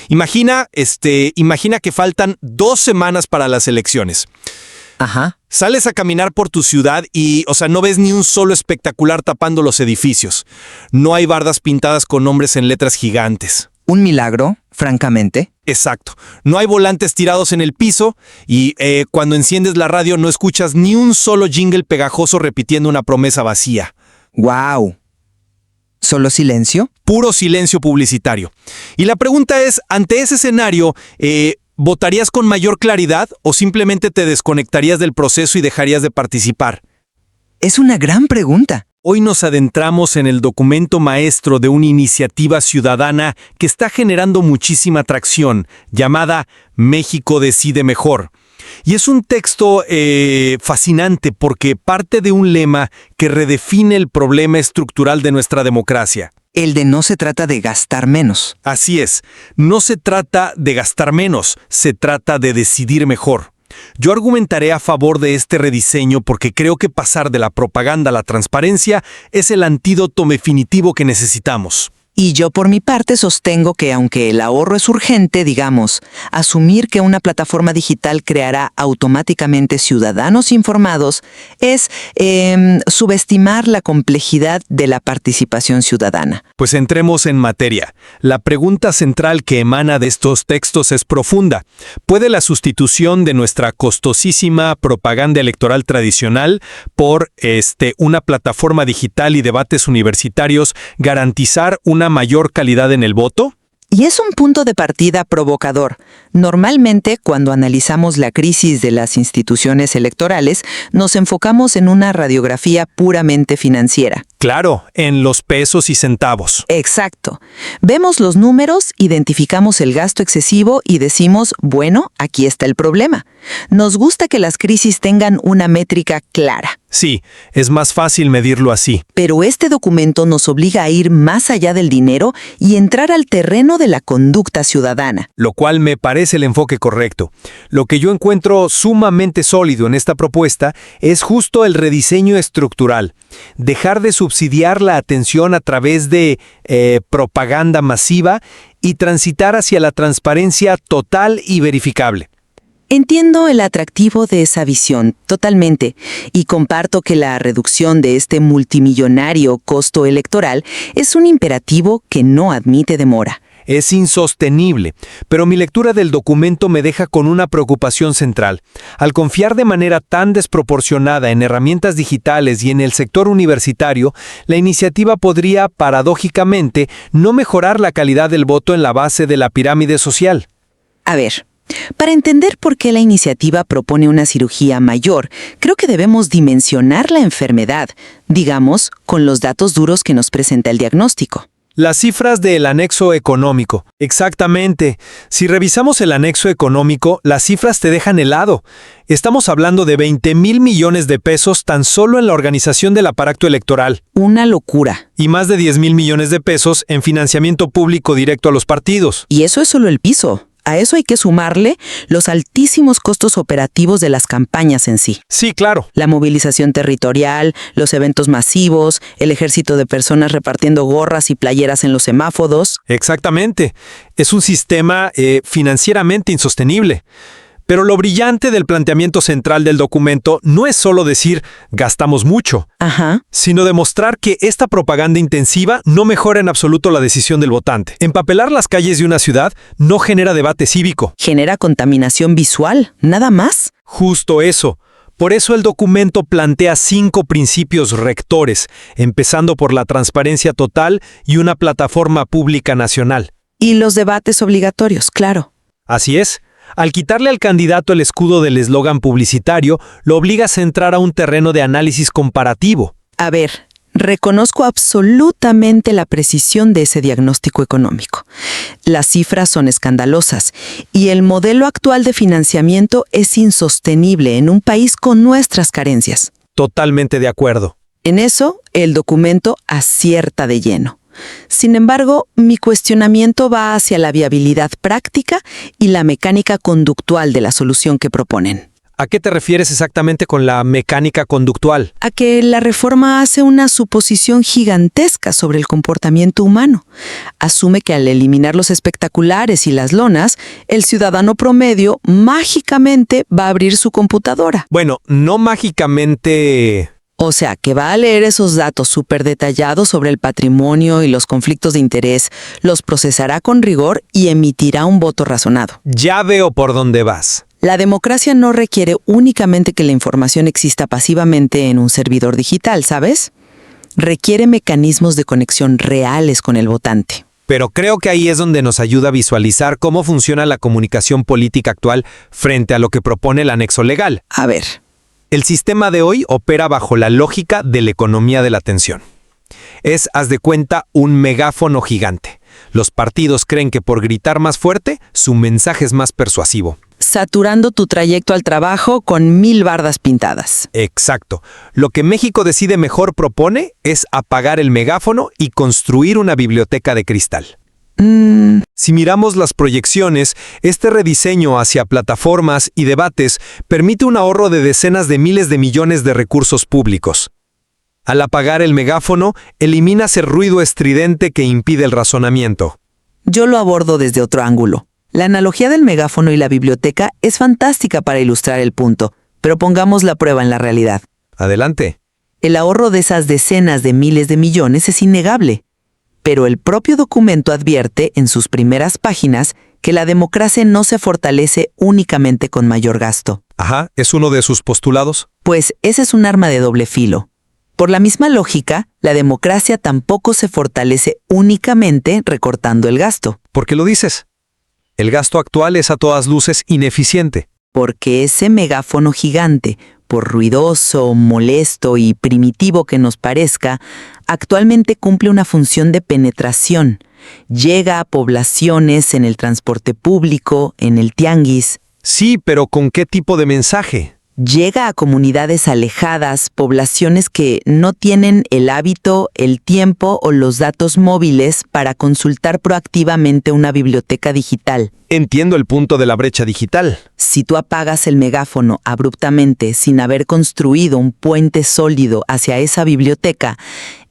Imagina que faltan 2 semanas para las elecciones. Ajá. Sales a caminar por tu ciudad y, no ves ni un solo espectacular tapando los edificios. No hay bardas pintadas con nombres en letras gigantes. Un milagro, francamente. Exacto. No hay volantes tirados en el piso y cuando enciendes la radio no escuchas ni un solo jingle pegajoso repitiendo una promesa vacía. ¡Guau! ¿Solo silencio? Puro silencio publicitario. Y la pregunta es, ante ese escenario, ¿votarías con mayor claridad o simplemente te desconectarías del proceso y dejarías de participar? Es una gran pregunta. Hoy nos adentramos en el documento maestro de una iniciativa ciudadana que está generando muchísima atracción, llamada México Decide Mejor. Y es un texto fascinante porque parte de un lema que redefine el problema estructural de nuestra democracia. El de no se trata de gastar menos. Así es, no se trata de gastar menos, se trata de decidir mejor. Yo argumentaré a favor de este rediseño porque creo que pasar de la propaganda a la transparencia es el antídoto definitivo que necesitamos. Y yo por mi parte sostengo que aunque el ahorro es urgente, digamos, asumir que una plataforma digital creará automáticamente ciudadanos informados es subestimar la complejidad de la participación ciudadana. Pues entremos en materia. La pregunta central que emana de estos textos es profunda. ¿Puede la sustitución de nuestra costosísima propaganda electoral tradicional por una plataforma digital y debates universitarios garantizar una mayor calidad en el voto? Y es un punto de partida provocador. Normalmente, cuando analizamos la crisis de las instituciones electorales, nos enfocamos en una radiografía puramente financiera. Claro, en los pesos y centavos. Exacto. Vemos los números, identificamos el gasto excesivo y decimos, bueno, aquí está el problema. Nos gusta que las crisis tengan una métrica clara. Sí, es más fácil medirlo así. Pero este documento nos obliga a ir más allá del dinero y entrar al terreno de la conducta ciudadana. Lo cual me parece el enfoque correcto. Lo que yo encuentro sumamente sólido en esta propuesta es justo el rediseño estructural. Dejar de subsidiar la atención a través de propaganda masiva y transitar hacia la transparencia total y verificable. Entiendo el atractivo de esa visión, totalmente, y comparto que la reducción de este multimillonario costo electoral es un imperativo que no admite demora. Es insostenible, pero mi lectura del documento me deja con una preocupación central. Al confiar de manera tan desproporcionada en herramientas digitales y en el sector universitario, la iniciativa podría, paradójicamente, no mejorar la calidad del voto en la base de la pirámide social. A ver, para entender por qué la iniciativa propone una cirugía mayor, creo que debemos dimensionar la enfermedad, digamos, con los datos duros que nos presenta el diagnóstico. Las cifras del anexo económico. Exactamente. Si revisamos el anexo económico, las cifras te dejan helado. Estamos hablando de 20,000 millones de pesos tan solo en la organización del aparato electoral. Una locura. Y más de 10,000 millones de pesos en financiamiento público directo a los partidos. Y eso es solo el piso. A eso hay que sumarle los altísimos costos operativos de las campañas en sí. Sí, claro. La movilización territorial, los eventos masivos, el ejército de personas repartiendo gorras y playeras en los semáforos. Exactamente. Es un sistema financieramente insostenible. Pero lo brillante del planteamiento central del documento no es solo decir gastamos mucho, sino demostrar que esta propaganda intensiva no mejora en absoluto la decisión del votante. Empapelar las calles de una ciudad no genera debate cívico. Genera contaminación visual, nada más. Justo eso. Por eso el documento plantea 5 principios rectores, empezando por la transparencia total y una plataforma pública nacional. Y los debates obligatorios, claro. Así es. Al quitarle al candidato el escudo del eslogan publicitario, lo obliga a centrar a un terreno de análisis comparativo. A ver, reconozco absolutamente la precisión de ese diagnóstico económico. Las cifras son escandalosas y el modelo actual de financiamiento es insostenible en un país con nuestras carencias. Totalmente de acuerdo. En eso, el documento acierta de lleno. Sin embargo, mi cuestionamiento va hacia la viabilidad práctica y la mecánica conductual de la solución que proponen. ¿A qué te refieres exactamente con la mecánica conductual? A que la reforma hace una suposición gigantesca sobre el comportamiento humano. Asume que al eliminar los espectaculares y las lonas, el ciudadano promedio mágicamente va a abrir su computadora. Bueno, no mágicamente... O sea, que va a leer esos datos súper detallados sobre el patrimonio y los conflictos de interés, los procesará con rigor y emitirá un voto razonado. Ya veo por dónde vas. La democracia no requiere únicamente que la información exista pasivamente en un servidor digital, ¿sabes? Requiere mecanismos de conexión reales con el votante. Pero creo que ahí es donde nos ayuda a visualizar cómo funciona la comunicación política actual frente a lo que propone el anexo legal. A ver. El sistema de hoy opera bajo la lógica de la economía de la atención. Es, haz de cuenta, un megáfono gigante. Los partidos creen que por gritar más fuerte, su mensaje es más persuasivo. Saturando tu trayecto al trabajo con 1000 bardas pintadas. Exacto. Lo que México Decide Mejor propone es apagar el megáfono y construir una biblioteca de cristal. Si miramos las proyecciones, este rediseño hacia plataformas y debates permite un ahorro de decenas de miles de millones de recursos públicos. Al apagar el megáfono, eliminas el ruido estridente que impide el razonamiento. Yo lo abordo desde otro ángulo. La analogía del megáfono y la biblioteca es fantástica para ilustrar el punto, pero pongamos la prueba en la realidad. Adelante. El ahorro de esas decenas de miles de millones es innegable. Pero el propio documento advierte en sus primeras páginas que la democracia no se fortalece únicamente con mayor gasto. Ajá, ¿es uno de sus postulados? Pues ese es un arma de doble filo. Por la misma lógica, la democracia tampoco se fortalece únicamente recortando el gasto. ¿Por qué lo dices? El gasto actual es a todas luces ineficiente. Porque ese megáfono gigante, por ruidoso, molesto y primitivo que nos parezca, actualmente cumple una función de penetración. Llega a poblaciones en el transporte público, en el tianguis. Sí, pero ¿con qué tipo de mensaje? Llega a comunidades alejadas, poblaciones que no tienen el hábito, el tiempo o los datos móviles para consultar proactivamente una biblioteca digital. Entiendo el punto de la brecha digital. Si tú apagas el megáfono abruptamente sin haber construido un puente sólido hacia esa biblioteca,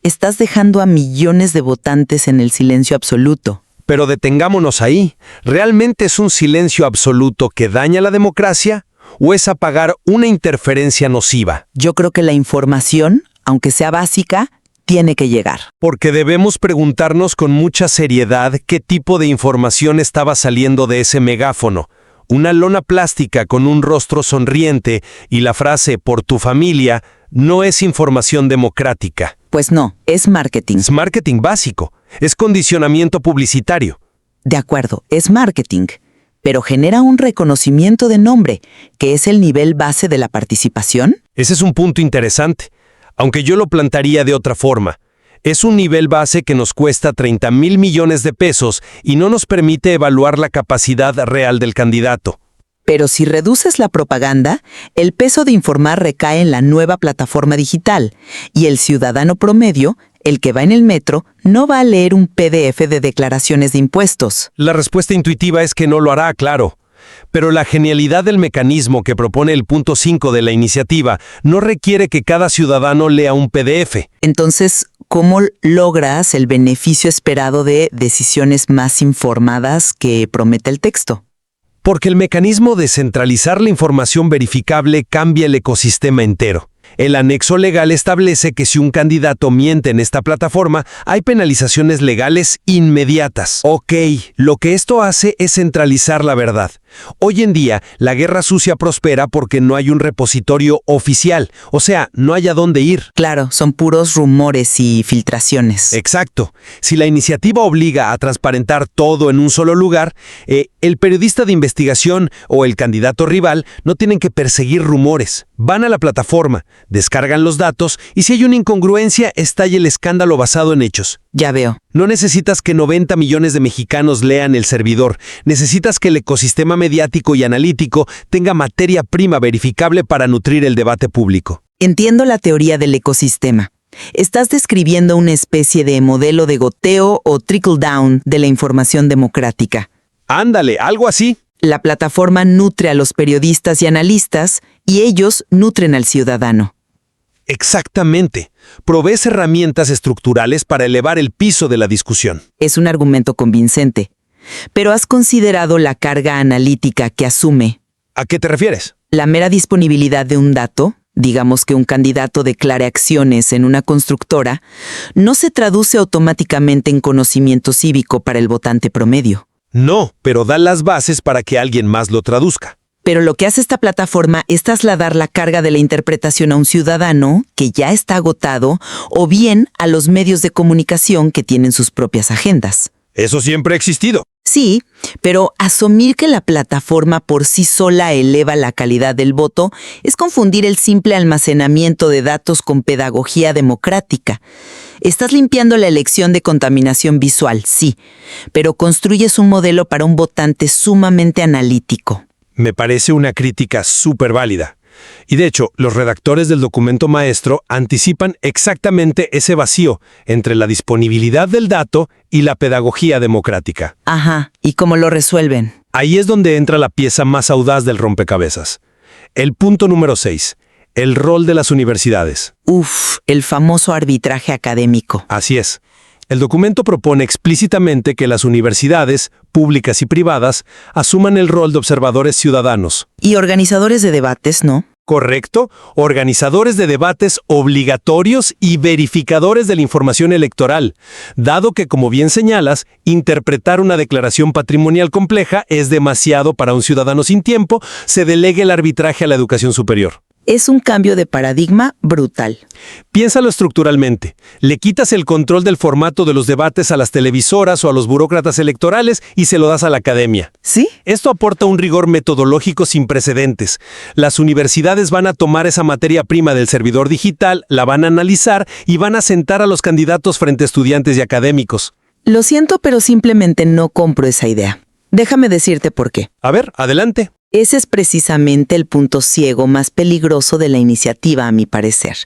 estás dejando a millones de votantes en el silencio absoluto. Pero detengámonos ahí. ¿Realmente es un silencio absoluto que daña la democracia? ¿O es apagar una interferencia nociva? Yo creo que la información, aunque sea básica, tiene que llegar. Porque debemos preguntarnos con mucha seriedad qué tipo de información estaba saliendo de ese megáfono. Una lona plástica con un rostro sonriente y la frase "por tu familia" no es información democrática. Pues no, es marketing. Es marketing básico. Es condicionamiento publicitario. De acuerdo, es marketing. Pero genera un reconocimiento de nombre, que es el nivel base de la participación. Ese es un punto interesante, aunque yo lo plantearía de otra forma. Es un nivel base que nos cuesta 30,000 millones de pesos y no nos permite evaluar la capacidad real del candidato. Pero si reduces la propaganda, el peso de informar recae en la nueva plataforma digital, y el ciudadano promedio, el que va en el metro, no va a leer un PDF de declaraciones de impuestos. La respuesta intuitiva es que no lo hará, claro. Pero la genialidad del mecanismo que propone el punto 5 de la iniciativa no requiere que cada ciudadano lea un PDF. Entonces, ¿cómo logras el beneficio esperado de decisiones más informadas que promete el texto? Porque el mecanismo de centralizar la información verificable cambia el ecosistema entero. El anexo legal establece que si un candidato miente en esta plataforma, hay penalizaciones legales inmediatas. Ok, lo que esto hace es centralizar la verdad. Hoy en día, la guerra sucia prospera porque no hay un repositorio oficial, o sea, no hay a dónde ir. Claro, son puros rumores y filtraciones. Exacto. Si la iniciativa obliga a transparentar todo en un solo lugar, el periodista de investigación o el candidato rival no tienen que perseguir rumores. Van a la plataforma, descargan los datos y si hay una incongruencia, estalla el escándalo basado en hechos. Ya veo. No necesitas que 90 millones de mexicanos lean el servidor. Necesitas que el ecosistema mediático y analítico tenga materia prima verificable para nutrir el debate público. Entiendo la teoría del ecosistema. Estás describiendo una especie de modelo de goteo o trickle-down de la información democrática. Ándale, algo así. La plataforma nutre a los periodistas y analistas y ellos nutren al ciudadano. Exactamente. Provees herramientas estructurales para elevar el piso de la discusión. Es un argumento convincente. Pero ¿has considerado la carga analítica que asume? ¿A qué te refieres? La mera disponibilidad de un dato, digamos que un candidato declare acciones en una constructora, no se traduce automáticamente en conocimiento cívico para el votante promedio. No, pero da las bases para que alguien más lo traduzca. Pero lo que hace esta plataforma es trasladar la carga de la interpretación a un ciudadano que ya está agotado o bien a los medios de comunicación que tienen sus propias agendas. Eso siempre ha existido. Sí, pero asumir que la plataforma por sí sola eleva la calidad del voto es confundir el simple almacenamiento de datos con pedagogía democrática. Estás limpiando la elección de contaminación visual, sí, pero construyes un modelo para un votante sumamente analítico. Me parece una crítica súper válida. Y de hecho, los redactores del documento maestro anticipan exactamente ese vacío entre la disponibilidad del dato y la pedagogía democrática. Ajá, ¿y cómo lo resuelven? Ahí es donde entra la pieza más audaz del rompecabezas. El punto número 6. El rol de las universidades. El famoso arbitraje académico. Así es. El documento propone explícitamente que las universidades, públicas y privadas, asuman el rol de observadores ciudadanos. Y organizadores de debates, ¿no? Correcto, organizadores de debates obligatorios y verificadores de la información electoral, dado que, como bien señalas, interpretar una declaración patrimonial compleja es demasiado para un ciudadano sin tiempo, se delegue el arbitraje a la educación superior. Es un cambio de paradigma brutal. Piénsalo estructuralmente. Le quitas el control del formato de los debates a las televisoras o a los burócratas electorales y se lo das a la academia. ¿Sí? Esto aporta un rigor metodológico sin precedentes. Las universidades van a tomar esa materia prima del servidor digital, la van a analizar y van a sentar a los candidatos frente a estudiantes y académicos. Lo siento, pero simplemente no compro esa idea. Déjame decirte por qué. A ver, adelante. Ese es precisamente el punto ciego más peligroso de la iniciativa, a mi parecer.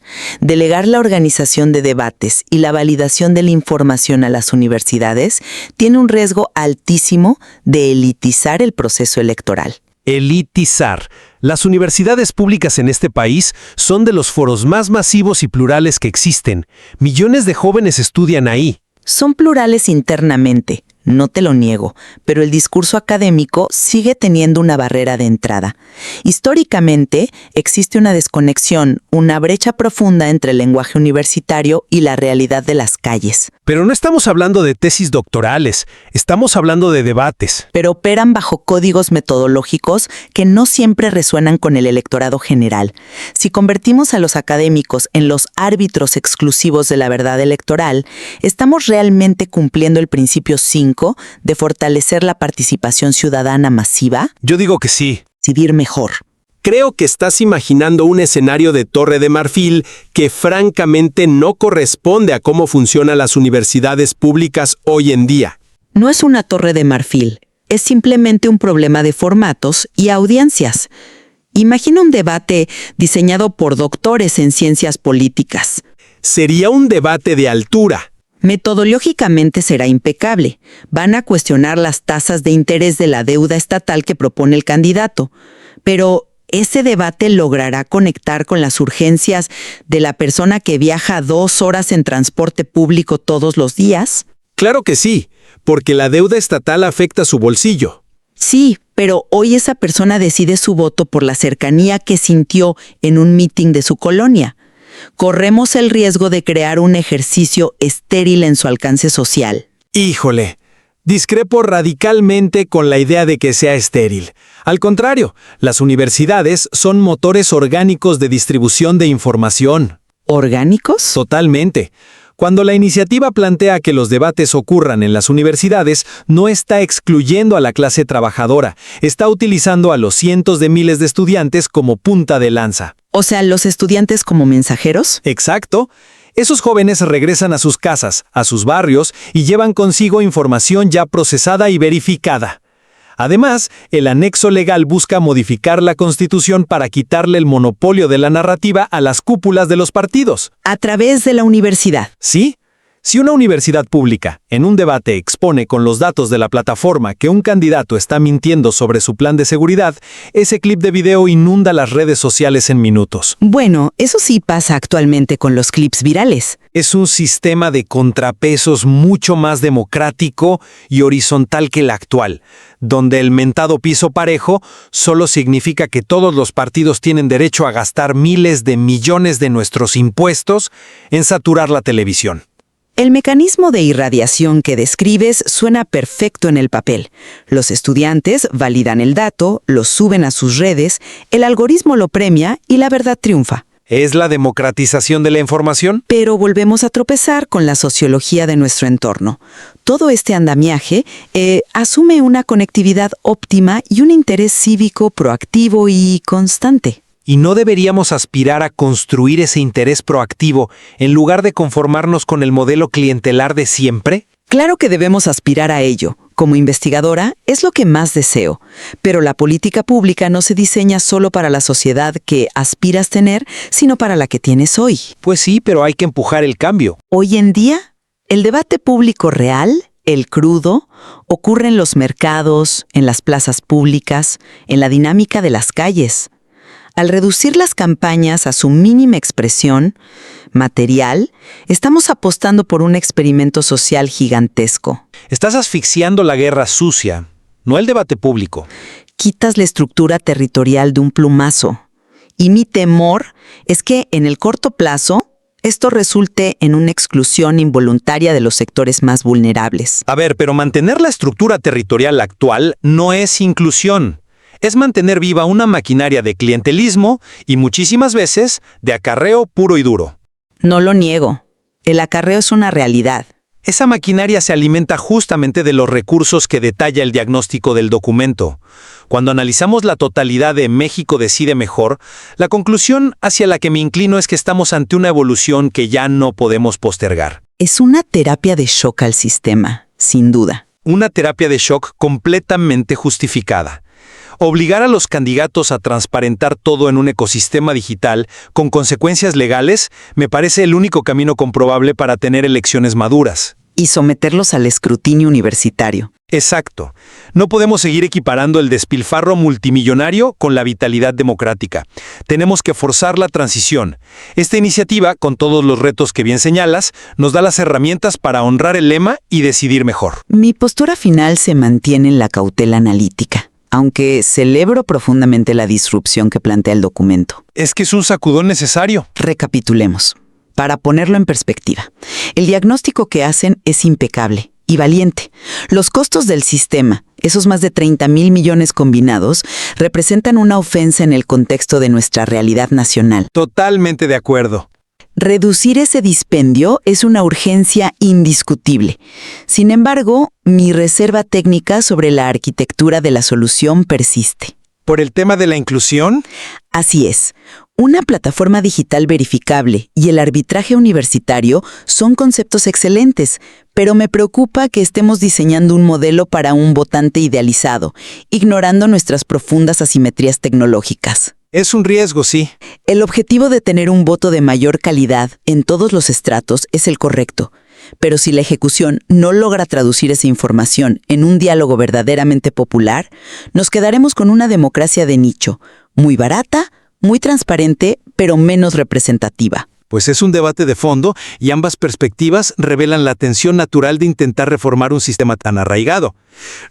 Delegar la organización de debates y la validación de la información a las universidades tiene un riesgo altísimo de elitizar el proceso electoral. Elitizar. Las universidades públicas en este país son de los foros más masivos y plurales que existen. Millones de jóvenes estudian ahí. Son plurales internamente. No te lo niego, pero el discurso académico sigue teniendo una barrera de entrada. Históricamente, existe una desconexión, una brecha profunda entre el lenguaje universitario y la realidad de las calles. Pero no estamos hablando de tesis doctorales, estamos hablando de debates. Pero operan bajo códigos metodológicos que no siempre resuenan con el electorado general. Si convertimos a los académicos en los árbitros exclusivos de la verdad electoral, estamos realmente cumpliendo el principio 5 de fortalecer la participación ciudadana masiva. Yo digo que sí. Decidir mejor. Creo que estás imaginando un escenario de Torre de Marfil que francamente no corresponde a cómo funcionan las universidades públicas hoy en día. No es una torre de marfil, es simplemente un problema de formatos y audiencias. Imagina un debate diseñado por doctores en ciencias políticas. Sería un debate de altura. Metodológicamente será impecable. Van a cuestionar las tasas de interés de la deuda estatal que propone el candidato. Pero ¿ese debate logrará conectar con las urgencias de la persona que viaja 2 horas en transporte público todos los días? Claro que sí, porque la deuda estatal afecta su bolsillo. Sí, pero hoy esa persona decide su voto por la cercanía que sintió en un meeting de su colonia. Corremos el riesgo de crear un ejercicio estéril en su alcance social. Híjole, discrepo radicalmente con la idea de que sea estéril. Al contrario, las universidades son motores orgánicos de distribución de información. ¿Orgánicos? Totalmente. Cuando la iniciativa plantea que los debates ocurran en las universidades, no está excluyendo a la clase trabajadora, está utilizando a los cientos de miles de estudiantes como punta de lanza. O sea, ¿los estudiantes como mensajeros? Exacto. Esos jóvenes regresan a sus casas, a sus barrios, y llevan consigo información ya procesada y verificada. Además, el anexo legal busca modificar la Constitución para quitarle el monopolio de la narrativa a las cúpulas de los partidos. A través de la universidad. ¿Sí? Si una universidad pública, en un debate, expone con los datos de la plataforma que un candidato está mintiendo sobre su plan de seguridad, ese clip de video inunda las redes sociales en minutos. Bueno, eso sí pasa actualmente con los clips virales. Es un sistema de contrapesos mucho más democrático y horizontal que el actual, donde el mentado piso parejo solo significa que todos los partidos tienen derecho a gastar miles de millones de nuestros impuestos en saturar la televisión. El mecanismo de irradiación que describes suena perfecto en el papel. Los estudiantes validan el dato, lo suben a sus redes, el algoritmo lo premia y la verdad triunfa. ¿Es la democratización de la información? Pero volvemos a tropezar con la sociología de nuestro entorno. Todo este andamiaje asume una conectividad óptima y un interés cívico proactivo y constante. ¿Y no deberíamos aspirar a construir ese interés proactivo en lugar de conformarnos con el modelo clientelar de siempre? Claro que debemos aspirar a ello. Como investigadora, es lo que más deseo. Pero la política pública no se diseña solo para la sociedad que aspiras tener, sino para la que tienes hoy. Pues sí, pero hay que empujar el cambio. Hoy en día, el debate público real, el crudo, ocurre en los mercados, en las plazas públicas, en la dinámica de las calles. Al reducir las campañas a su mínima expresión material, estamos apostando por un experimento social gigantesco. Estás asfixiando la guerra sucia, no el debate público. Quitas la estructura territorial de un plumazo. Y mi temor es que en el corto plazo, esto resulte en una exclusión involuntaria de los sectores más vulnerables. A ver, pero mantener la estructura territorial actual no es inclusión. Es mantener viva una maquinaria de clientelismo y muchísimas veces de acarreo puro y duro. No lo niego. El acarreo es una realidad. Esa maquinaria se alimenta justamente de los recursos que detalla el diagnóstico del documento. Cuando analizamos la totalidad de México decide mejor, la conclusión hacia la que me inclino es que estamos ante una evolución que ya no podemos postergar. Es una terapia de shock al sistema, sin duda. Una terapia de shock completamente justificada. Obligar a los candidatos a transparentar todo en un ecosistema digital con consecuencias legales me parece el único camino comprobable para tener elecciones maduras. Y someterlos al escrutinio universitario. Exacto. No podemos seguir equiparando el despilfarro multimillonario con la vitalidad democrática. Tenemos que forzar la transición. Esta iniciativa, con todos los retos que bien señalas, nos da las herramientas para honrar el lema y decidir mejor. Mi postura final se mantiene en la cautela analítica, aunque celebro profundamente la disrupción que plantea el documento. Es que es un sacudón necesario. Recapitulemos. Para ponerlo en perspectiva, el diagnóstico que hacen es impecable y valiente. Los costos del sistema, esos más de 30,000 millones combinados, representan una ofensa en el contexto de nuestra realidad nacional. Totalmente de acuerdo. Reducir ese dispendio es una urgencia indiscutible. Sin embargo, mi reserva técnica sobre la arquitectura de la solución persiste. ¿Por el tema de la inclusión? Así es. Una plataforma digital verificable y el arbitraje universitario son conceptos excelentes, pero me preocupa que estemos diseñando un modelo para un votante idealizado, ignorando nuestras profundas asimetrías tecnológicas. Es un riesgo, sí. El objetivo de tener un voto de mayor calidad en todos los estratos es el correcto, pero si la ejecución no logra traducir esa información en un diálogo verdaderamente popular, nos quedaremos con una democracia de nicho, muy barata, muy transparente, pero menos representativa. Pues es un debate de fondo y ambas perspectivas revelan la tensión natural de intentar reformar un sistema tan arraigado.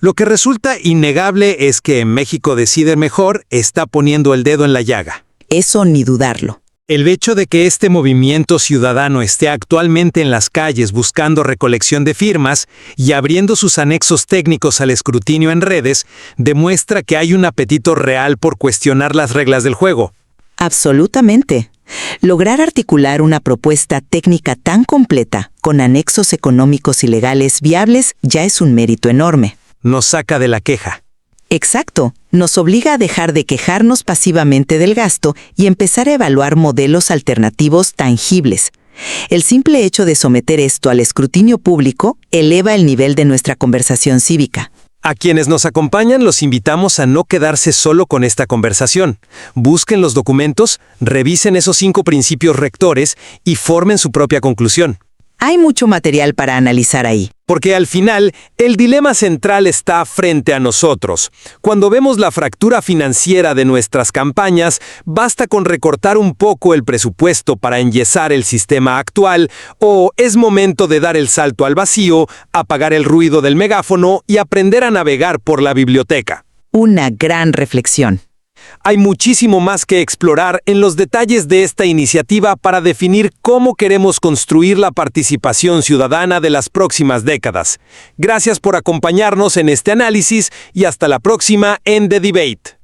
Lo que resulta innegable es que en México decide mejor está poniendo el dedo en la llaga. Eso ni dudarlo. El hecho de que este movimiento ciudadano esté actualmente en las calles buscando recolección de firmas y abriendo sus anexos técnicos al escrutinio en redes demuestra que hay un apetito real por cuestionar las reglas del juego. Absolutamente. Lograr articular una propuesta técnica tan completa, con anexos económicos y legales viables, ya es un mérito enorme. Nos saca de la queja. Exacto. Nos obliga a dejar de quejarnos pasivamente del gasto y empezar a evaluar modelos alternativos tangibles. El simple hecho de someter esto al escrutinio público eleva el nivel de nuestra conversación cívica. A quienes nos acompañan los invitamos a no quedarse solo con esta conversación. Busquen los documentos, revisen esos 5 principios rectores y formen su propia conclusión. Hay mucho material para analizar ahí. Porque al final, el dilema central está frente a nosotros. Cuando vemos la fractura financiera de nuestras campañas, basta con recortar un poco el presupuesto para enyesar el sistema actual, o es momento de dar el salto al vacío, apagar el ruido del megáfono y aprender a navegar por la biblioteca. Una gran reflexión. Hay muchísimo más que explorar en los detalles de esta iniciativa para definir cómo queremos construir la participación ciudadana de las próximas décadas. Gracias por acompañarnos en este análisis y hasta la próxima en The Debate.